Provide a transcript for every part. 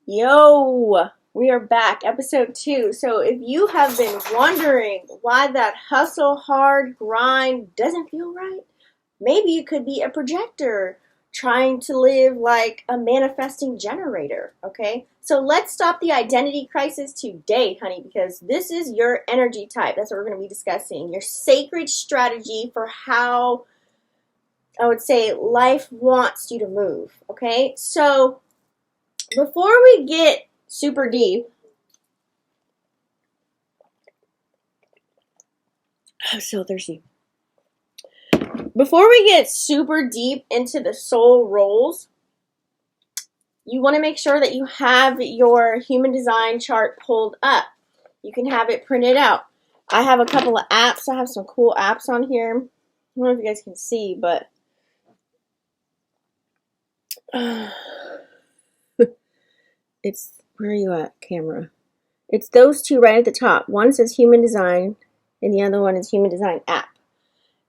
Yo, we are back, episode 2. So, if you have been wondering why that hustle hard grind doesn't feel right, maybe you could be a projector trying to live like a manifesting generator, okay? So, let's stop the identity crisis today, honey, because this is your energy type. That's what we're going to be discussing. Your sacred strategy for how I would say life wants you to move, okay? So, before we get super deep, I'm so thirsty. Before we get super deep into the soul roles, you want to make sure that you have your human design chart pulled up. You can have it printed out. I have a couple of apps. I have some cool apps on here. I don't know if you guys can see, but it's, where are you at, camera? It's those two right at the top. One says human design, and the other one is human design app.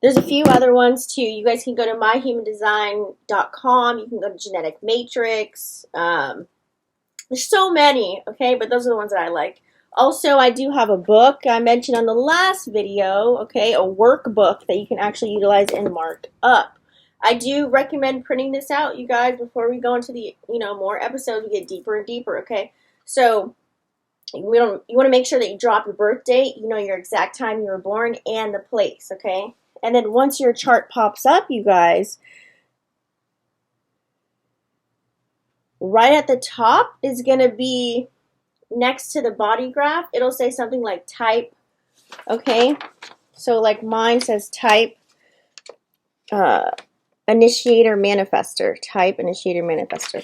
There's a few other ones too. You guys can go to myhumandesign.com. You can go to Genetic Matrix. There's so many, okay? But those are the ones that I like. Also, I do have a book I mentioned on the last video, okay? A workbook that you can actually utilize and mark up. I do recommend printing this out, you guys, before we go into the, more episodes. We get deeper and deeper, okay? So, you want to make sure that you drop your birth date, your exact time you were born, and the place, okay? And then once your chart pops up, you guys, right at the top is going to be next to the body graph. It'll say something like type, okay? So like mine says type, initiator, manifestor. Type, initiator, manifestor,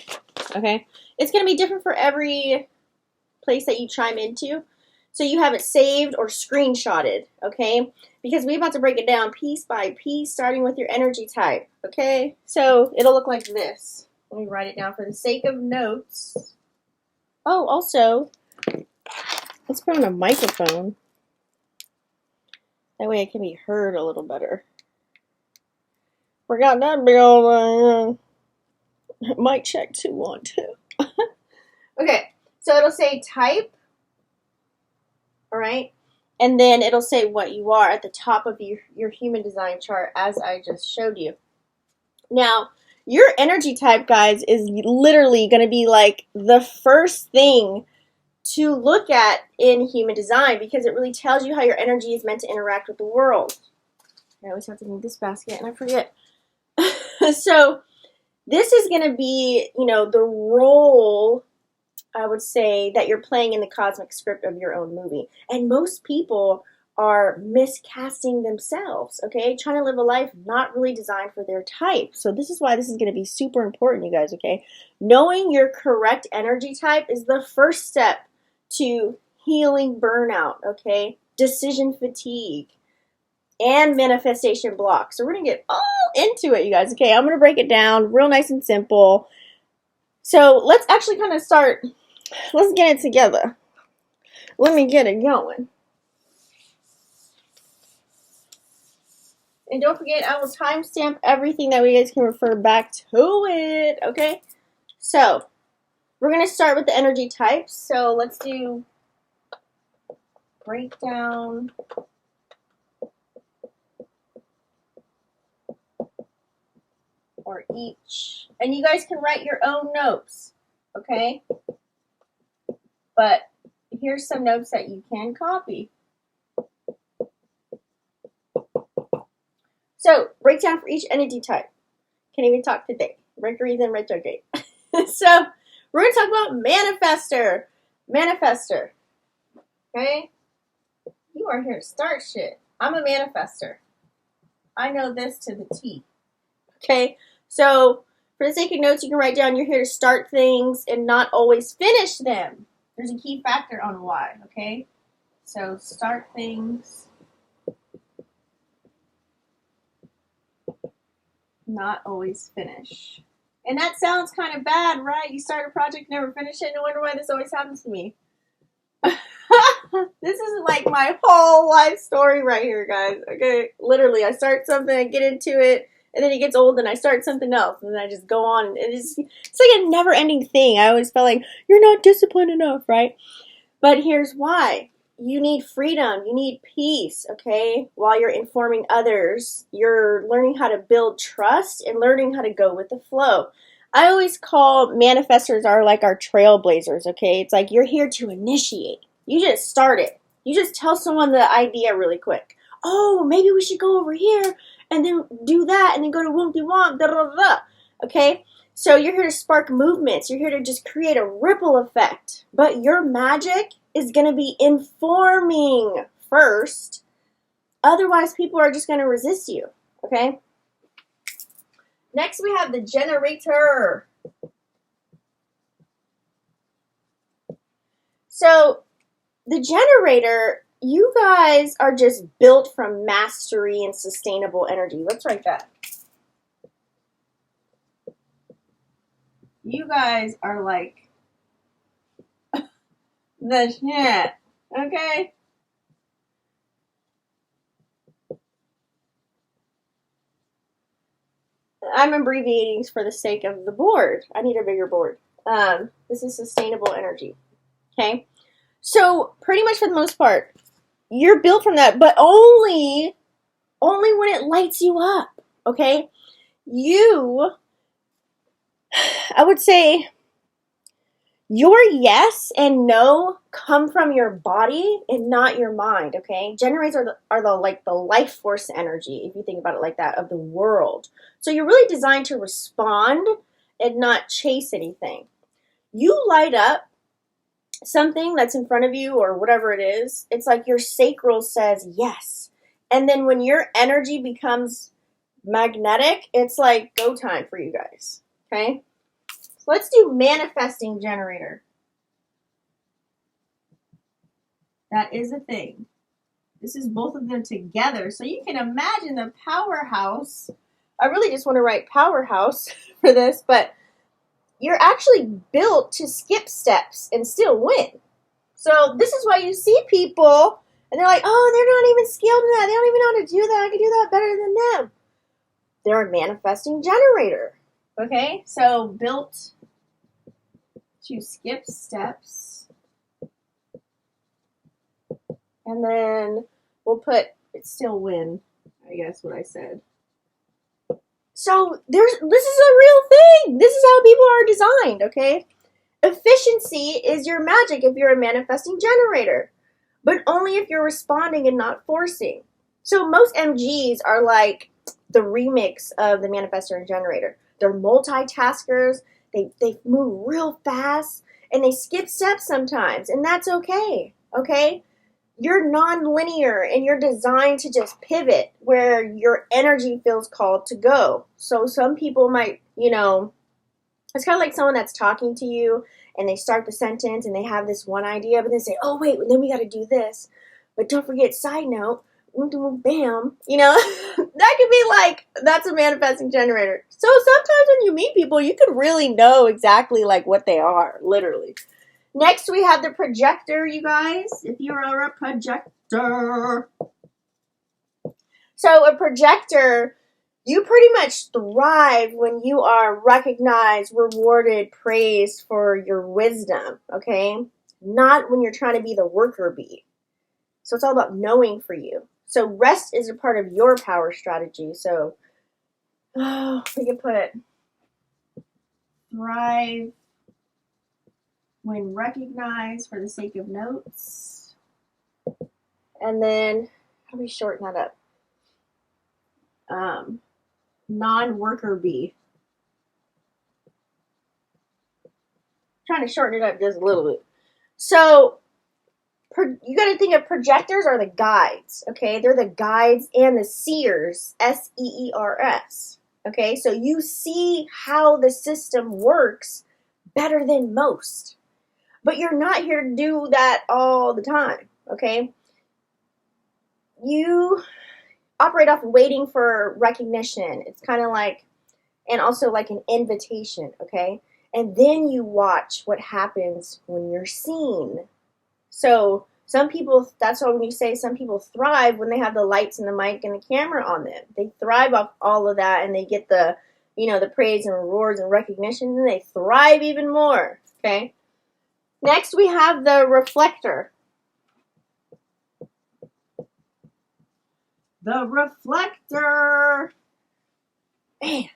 okay? It's going to be different for every place that you chime into. So you have it saved or screenshotted, okay? Because we're about to break it down piece by piece, starting with your energy type, okay? So it'll look like this. Let me write it down for the sake of notes. Oh, also, let's put on a microphone. That way it can be heard a little better. Forgot that big old mic check 2 1 2. Okay, so it'll say type. All right, and then it'll say what you are at the top of your human design chart, as I just showed you. Now, your energy type, guys, is literally going to be like the first thing to look at in human design, because it really tells you how your energy is meant to interact with the world. I always have to move this basket, and I forget. So this is going to be, the role, I would say, that you're playing in the cosmic script of your own movie. And most people are miscasting themselves, okay? Trying to live a life not really designed for their type. So this is why this is going to be super important, you guys, okay? Knowing your correct energy type is the first step to healing burnout, okay? Decision fatigue and manifestation blocks. So we're going to get all into it, you guys, okay? I'm going to break it down real nice and simple. So let's actually kind of start. Let's get it together. Let me get it going. And don't forget, I will timestamp everything that we guys can refer back to it, okay? So, we're going to start with the energy types. So, let's do breakdown. Or each. And you guys can write your own notes, okay? But here's some notes that you can copy. So, breakdown for each energy type. Can't even talk today. Mercury's in retrograde. So, we're going to talk about Manifestor. Manifestor. Okay? You are here to start shit. I'm a manifestor. I know this to the T. Okay? So, for the sake of notes, you can write down you're here to start things and not always finish them. There's a key factor on why, okay? So, start things, not always finish. And that sounds kind of bad, right? You start a project, never finish it. No wonder why this always happens to me. This is like my whole life story right here, guys. Okay? Literally, I start something, I get into it, And then it gets old and I start something else and then I just go on. And it's like a never ending thing. I always felt like, you're not disciplined enough, right? But here's why. You need freedom. You need peace, okay? While you're informing others, you're learning how to build trust and learning how to go with the flow. I always call manifestors are like our trailblazers, okay? It's like you're here to initiate. You just start it. You just tell someone the idea really quick. Oh, maybe we should go over here and then do that and then go to womp-de-womp, da-da-da-da, okay? So you're here to spark movements. You're here to just create a ripple effect. But your magic is going to be informing first. Otherwise, people are just going to resist you, okay? Next, we have the generator. So the generator, you guys are just built from mastery and sustainable energy. Let's write that. You guys are like the shit, okay? I'm abbreviating for the sake of the board. I need a bigger board. This is sustainable energy, okay? So pretty much for the most part, you're built from that, but only when it lights you up, okay? I would say your yes and no come from your body and not your mind, okay? Generators are the life force energy, if you think about it like that, of the world. So you're really designed to respond and not chase anything. You light up something that's in front of you or whatever it is, it's like your sacral says yes. And then when your energy becomes magnetic, it's like go time for you guys, okay? So let's do manifesting generator. That is a thing. This is both of them together. So you can imagine the powerhouse. I really just want to write powerhouse for this, but you're actually built to skip steps and still win. So this is why you see people and they're like, oh, they're not even skilled in that. They don't even know how to do that. I can do that better than them. They're a manifesting generator. Okay, so built to skip steps. And then we'll put it still win, I guess what I said. So this is a real thing. This is how people are designed, okay? Efficiency is your magic if you're a manifesting generator, but only if you're responding and not forcing. So most MGs are like the remix of the manifestor and generator. They're multitaskers. They move real fast and they skip steps sometimes, and that's okay, okay? You're non-linear and you're designed to just pivot where your energy feels called to go. So some people might, it's kind of like someone that's talking to you and they start the sentence and they have this one idea, but they say, oh, wait, then we got to do this. But don't forget, side note, bam, that could be like, that's a manifesting generator. So sometimes when you meet people, you can really know exactly like what they are, literally. Next, we have the projector, you guys, if you are a projector. So a projector, you pretty much thrive when you are recognized, rewarded, praised for your wisdom, okay? Not when you're trying to be the worker bee. So it's all about knowing for you. So rest is a part of your power strategy. So we can put thrive when recognized for the sake of notes. And then, how do we shorten that up? Non-worker bee. Trying to shorten it up just a little bit. So, you got to think of projectors are the guides, okay? They're the guides and the seers, S-E-E-R-S, okay? So you see how the system works better than most. But you're not here to do that all the time, okay? You operate off waiting for recognition. It's kind of like, and also like an invitation, okay? And then you watch what happens when you're seen. So Some people, that's why when you say some people thrive when they have the lights and the mic and the camera on them. They thrive off all of that, and they get the, you know, the praise and rewards and recognition, and they thrive even more, okay? Next, we have the reflector. The reflector. Man,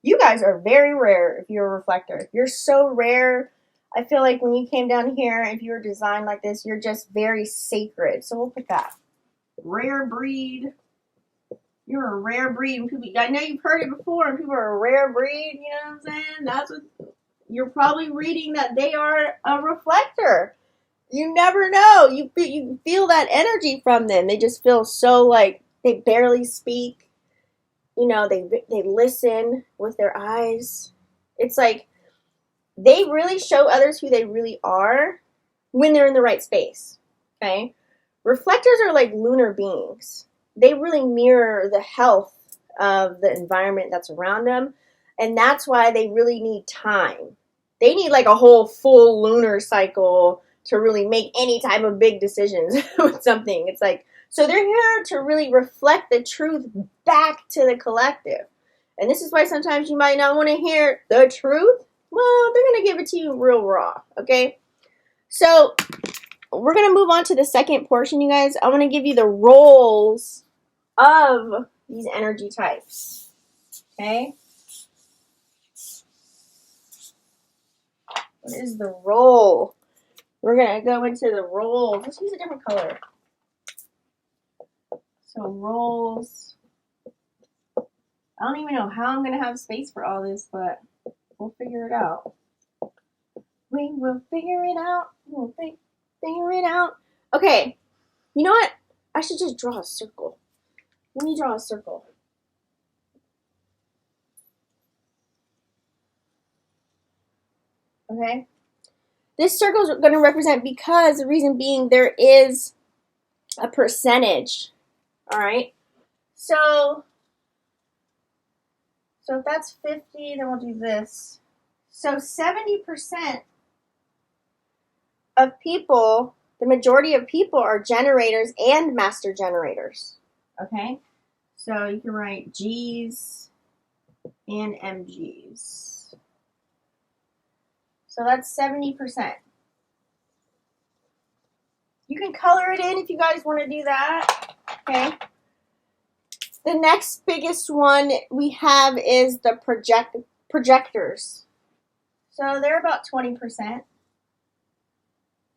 you guys are very rare if you're a reflector. You're so rare. I feel like when you came down here, if you were designed like this, you're just very sacred. So we'll put that. Rare breed. You're a rare breed. I know you've heard it before, and people are a rare breed. You know what I'm saying? That's what you're probably reading, that they are a reflector. You never know. You feel that energy from them. They just feel so like they barely speak. You know, they listen with their eyes. It's like they really show others who they really are when they're in the right space. Okay? Reflectors are like lunar beings. They really mirror the health of the environment that's around them, and that's why they really need time. They need like a whole full lunar cycle to really make any type of big decisions with something. It's like, so they're here to really reflect the truth back to the collective. And this is why sometimes you might not want to hear the truth. Well, they're going to give it to you real raw, okay? So we're going to move on to the second portion, you guys. I want to give you the roles of these energy types, okay? What is the role? We're going to go into the roles. Let's use a different color. So roles. I don't even know how I'm going to have space for all this, but we'll figure it out. We will figure it out. We'll figure it out. Okay. You know what? I should just draw a circle. Let me draw a circle. Okay? This circle is going to represent, because the reason being there is a percentage. All right? So if that's 50, then we'll do this. So 70% of people, the majority of people are generators and master generators. Okay? So you can write G's and MGs. So that's 70%. You can color it in if you guys want to do that. Okay? The next biggest one we have is the projectors. So they're about 20%.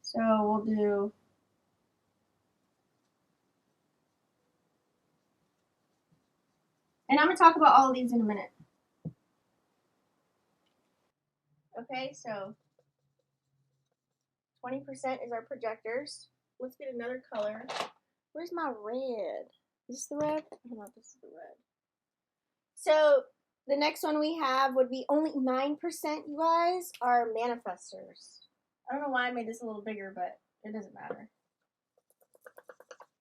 So we'll do and I'm going to talk about all of these in a minute. Okay, so 20% is our projectors. Let's get another color. Where's my red? Is this the red? I don't know if this is the red. So the next one we have would be only 9%, you guys, are manifestors. I don't know why I made this a little bigger, but it doesn't matter.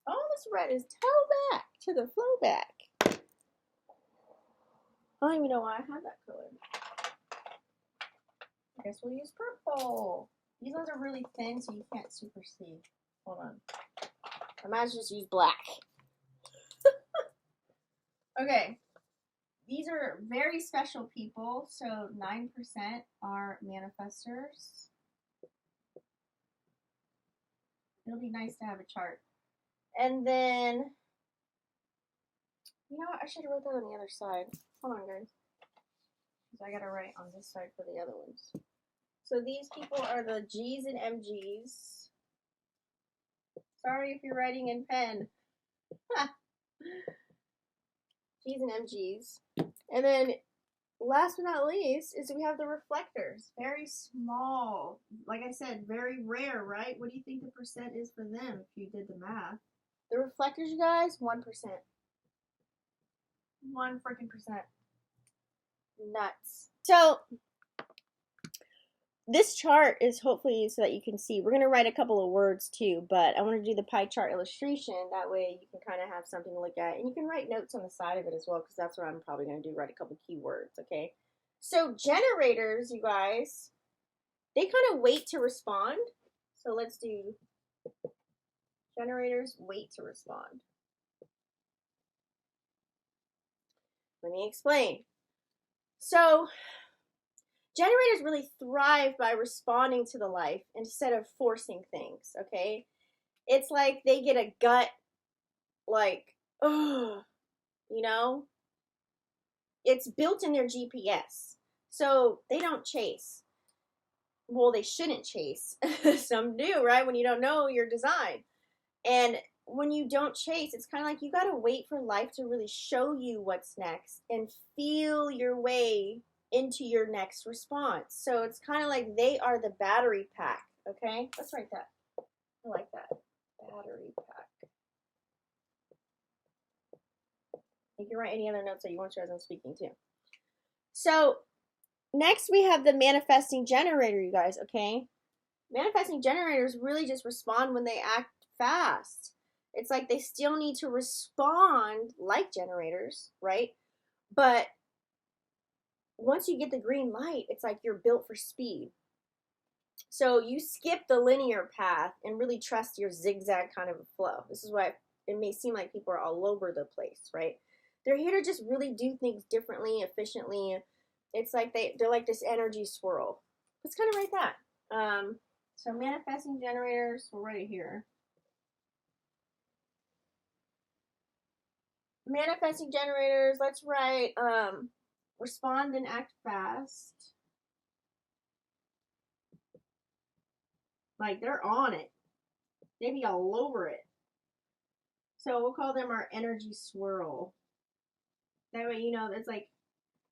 Oh, this red is toe back to the flow back. I don't even know why I have that color. I guess we'll use purple. These ones are really thin, so you can't super see. Hold on. I might just use black. Okay. These are very special people. So 9% are manifestors. It'll be nice to have a chart. And then, you know what? I should have wrote that on the other side. Hold on, guys. Because I got to write on this side for the other ones. So these people are the G's and MGs. Sorry if you're writing in pen. G's and MGs. And then last but not least is we have the reflectors. Very small. Like I said, very rare, right? What do you think the percent is for them if you did the math? The reflectors, you guys, 1%. 1 freaking percent. Nuts. So this chart is hopefully so that you can see. We're going to write a couple of words too, but I want to do the pie chart illustration. That way you can kind of have something to look at. And you can write notes on the side of it as well, because that's what I'm probably going to do, write a couple keywords, okay? So generators, you guys, they kind of wait to respond. So let's do Generators wait to respond. Let me explain. So, generators really thrive by responding to the life instead of forcing things, okay? It's like they get a gut, like, ugh, you know? It's built in their GPS. So they don't chase. Well, they shouldn't chase. Some do, right? When you don't know your design. And when you don't chase, it's kind of like you got to wait for life to really show you what's next and feel your way into your next response. So it's kind of like they are the battery pack, okay? Let's write that. I like that. Battery pack. You can write any other notes that you want to as I'm speaking too. So next we have the manifesting generator, you guys, okay? Manifesting generators really just respond when they act fast. It's like they still need to respond like generators, right? But once you get the green light, it's like you're built for speed. So you skip the linear path and really trust your zigzag kind of flow. This is why it may seem like people are all over the place, right? They're here to just really do things differently, efficiently. It's like they're like this energy swirl. Let's kind of write that. So manifesting generators, we'll write it here. Manifesting generators, let's write respond and act fast. Like they're on it. They be all over it. So we'll call them our energy swirl. That way, you know, it's like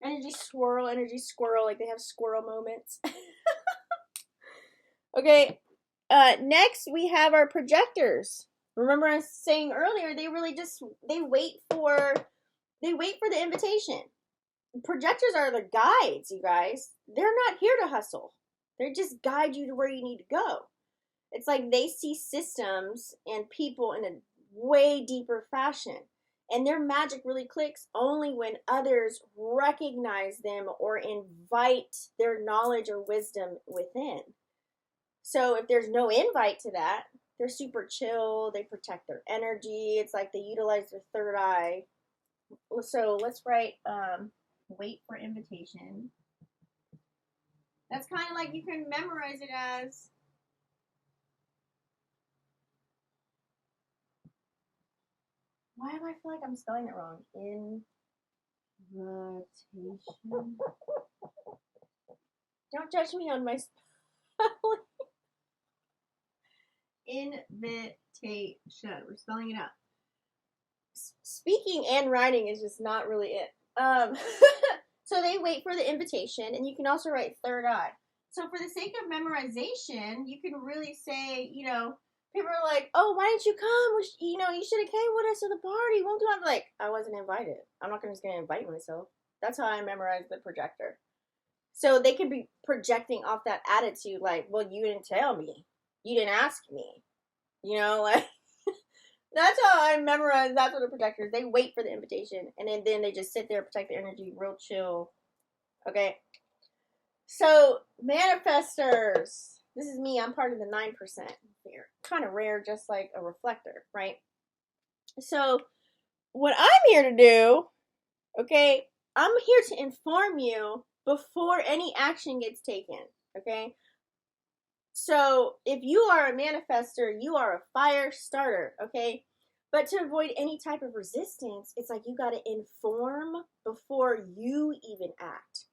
energy swirl, energy squirrel, like they have squirrel moments. Okay, next we have our projectors. Remember I was saying earlier, they really just, they wait for the invitation. Projectors are the guides, you guys. They're not here to hustle. They just guide you to where you need to go. It's like they see systems and people in a way deeper fashion. And their magic really clicks only when others recognize them or invite their knowledge or wisdom within. So if there's no invite to that, they're super chill, they protect their energy. It's like they utilize their third eye. So let's write wait for invitation. That's kind of like you can memorize it as why do I feel like I'm spelling it wrong? Invitation. Don't judge me on my spelling. Invitation. We're spelling it out. Speaking and writing is just not really it. So they wait for the invitation, and you can also write third eye. So for the sake of memorization, you can really say, you know, people are like, oh, why didn't you come? You know, you should have came with us to the party. Won't do it. I'm like, I wasn't invited. I'm not just going to invite myself. That's how I memorized the projector. So they could be projecting off that attitude like, well, you didn't tell me. You didn't ask me. You know, like, that's how I memorize. That's what the projectors, they wait for the invitation. And then they just sit there, protect the energy, real chill. Okay. So, manifestors. This is me. I'm part of the 9%. They're kind of rare, just like a reflector, right? So, what I'm here to do, okay, I'm here to inform you before any action gets taken, okay? So, if you are a manifestor, you are a fire starter, okay? But to avoid any type of resistance, it's like you got to inform before you even act.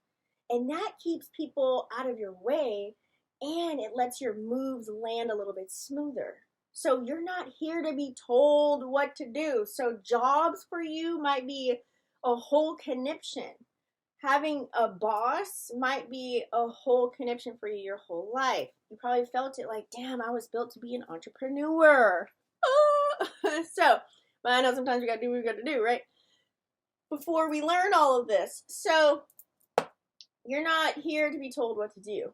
And that keeps people out of your way, and it lets your moves land a little bit smoother. So you're not here to be told what to do. So jobs for you might be a whole conniption. Having a boss might be a whole conniption for you your whole life. You probably felt it like, damn, I was built to be an entrepreneur. So, but I know sometimes we gotta do what we gotta do, right? Before we learn all of this. So, you're not here to be told what to do.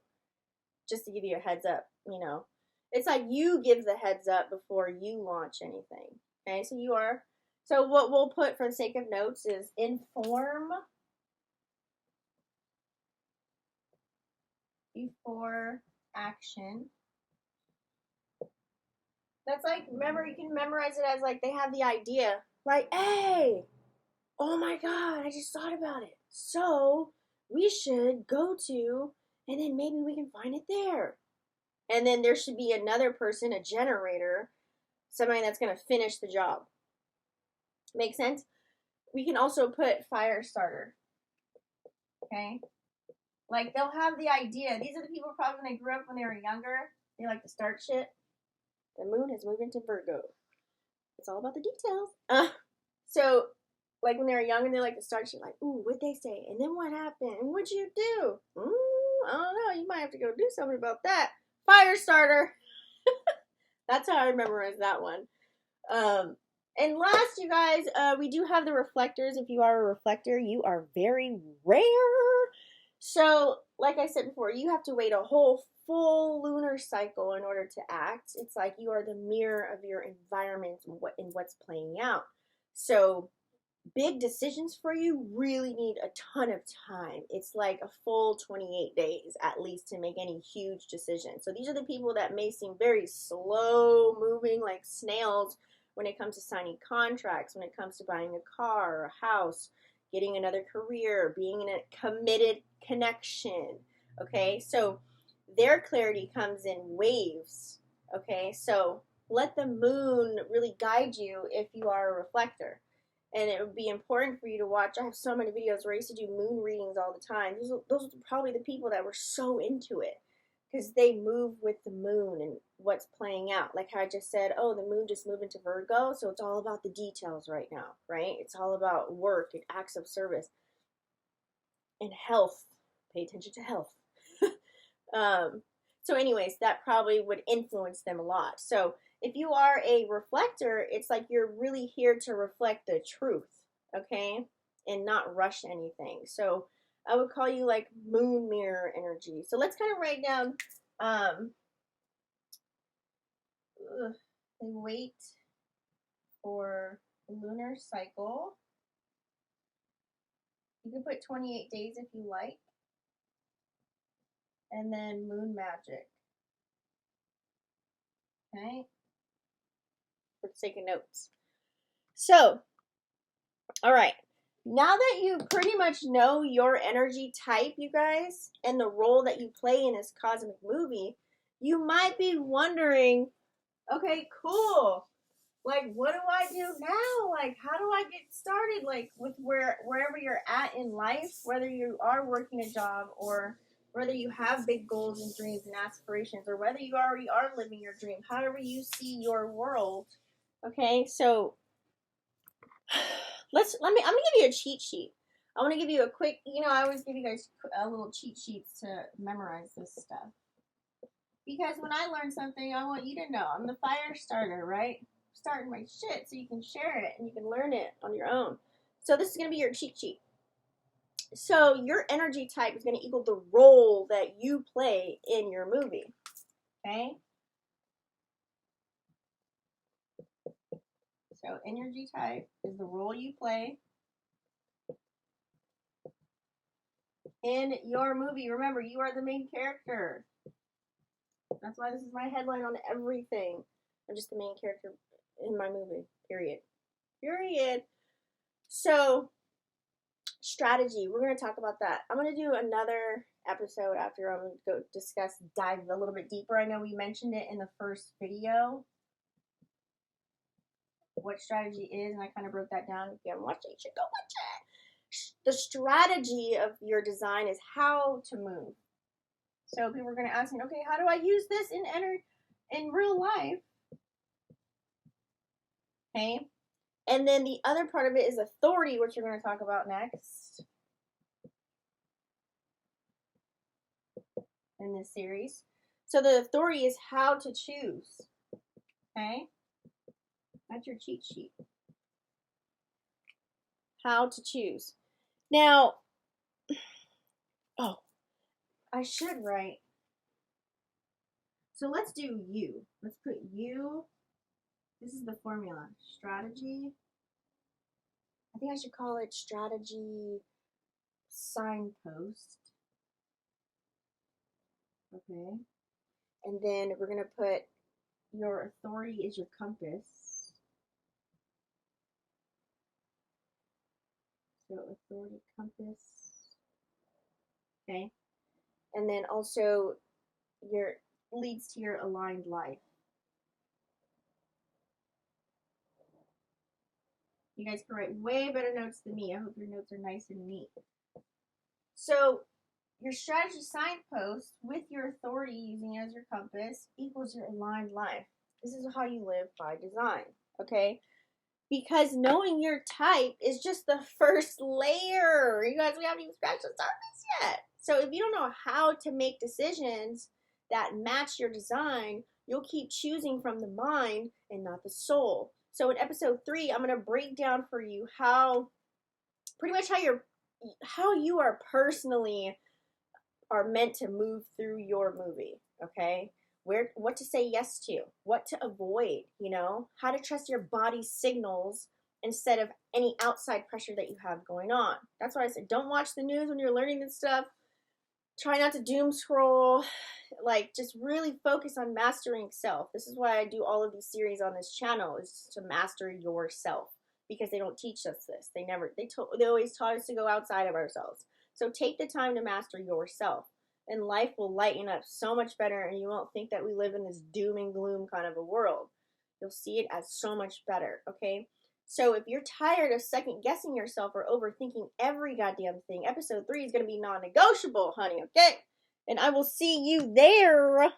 Just to give you a heads up, you know. It's like you give the heads up before you launch anything. Okay, so you are. So what we'll put for the sake of notes is inform before action. That's like, remember, you can memorize it as like they have the idea. Like, hey, oh my God, I just thought about it. So we should go to, and then maybe we can find it there. And then there should be another person, a generator, somebody that's going to finish the job. Make sense? We can also put fire starter. Okay? Like, they'll have the idea. These are the people probably when they grew up when they were younger. They like to start shit. The moon has moved into Virgo. It's all about the details. So, like when they were young and they like to start shit, like, ooh, what'd they say? And then what happened? And what'd you do? I don't know. You might have to go do something about that. Fire starter. That's how I memorize that one. And last, you guys, we do have the reflectors. If you are a reflector, you are very rare. So, like I said before, you have to wait a whole full lunar cycle in order to act. It's like you are the mirror of your environment and what's playing out. So, big decisions for you really need a ton of time. It's like a full 28 days at least to make any huge decision. So, these are the people that may seem very slow moving, like snails, when it comes to signing contracts, when it comes to buying a car or a house, getting another career, being in a committed connection. Okay, so their clarity comes in waves. Okay, so let the moon really guide you if you are a reflector. And it would be important for you to watch. I have so many videos where I used to do moon readings all the time. Those are probably the people that were so into it because they move with the moon and what's playing out. Like how I just said, oh, the moon just moved into Virgo, so it's all about the details right now, right? It's all about work and acts of service and health. Pay attention to health. So anyways, that probably would influence them a lot. So if you are a reflector, it's like you're really here to reflect the truth, okay? And not rush anything. So I would call you like moon mirror energy. So let's kind of write down they wait for lunar cycle. You can put 28 days if you like. And then moon magic. Okay? For the sake of notes. So, all right. Now that you pretty much know your energy type, you guys, and the role that you play in this cosmic movie, you might be wondering, okay, cool. Like, what do I do now? Like, how do I get started? Like, with wherever you're at in life, whether you are working a job or whether you have big goals and dreams and aspirations, or whether you already are living your dream, however you see your world. Okay, so I'm gonna give you a cheat sheet. I want to give you a quick, I always give you guys a little cheat sheets to memorize this stuff. Because when I learn something, I want you to know. I'm the fire starter, right? Starting my shit so you can share it and you can learn it on your own. So this is going to be your cheat sheet. So your energy type is going to equal the role that you play in your movie. Okay? So energy type is the role you play in your movie. Remember, you are the main character. That's why this is my headline on everything. I'm just the main character in my movie. Period. So, strategy. We're going to talk about that. I'm going to do another episode after I'm going to go dive a little bit deeper. I know we mentioned it in the first video, what strategy is, and I kind of broke that down. If you haven't watched it, you should go watch it. The strategy of your design is how to move. So people are going to ask me, okay, how do I use this in real life? Okay. And then the other part of it is authority, which we're going to talk about next in this series. So the authority is how to choose. Okay? That's your cheat sheet. How to choose. Now, I should write. So let's do you. Let's put you. This is the formula. Strategy. I think I should call it strategy signpost. Okay. And then we're going to put your authority is your compass. So authority, compass. Okay. And then also your leads to your aligned life. You guys can write way better notes than me. I hope your notes are nice and neat. So your strategy signpost with your authority using it as your compass equals your aligned life. This is how you live by design, okay? Because knowing your type is just the first layer. You guys, we haven't even scratched the surface yet. So if you don't know how to make decisions that match your design, you'll keep choosing from the mind and not the soul. So in episode 3, I'm going to break down for you how, pretty much how you are personally are meant to move through your movie, okay? What to say yes to, what to avoid, how to trust your body's signals instead of any outside pressure that you have going on. That's why I said don't watch the news when you're learning this stuff. Try not to doom scroll. Like, just really focus on mastering self. This is why I do all of these series on this channel, is to master yourself, because they don't teach us this. They always taught us to go outside of ourselves. So take the time to master yourself, and life will lighten up so much better, and you won't think that we live in this doom and gloom kind of a world. You'll see it as so much better, okay? So if you're tired of second guessing yourself or overthinking every goddamn thing, episode 3 is going to be non-negotiable, honey, okay? And I will see you there.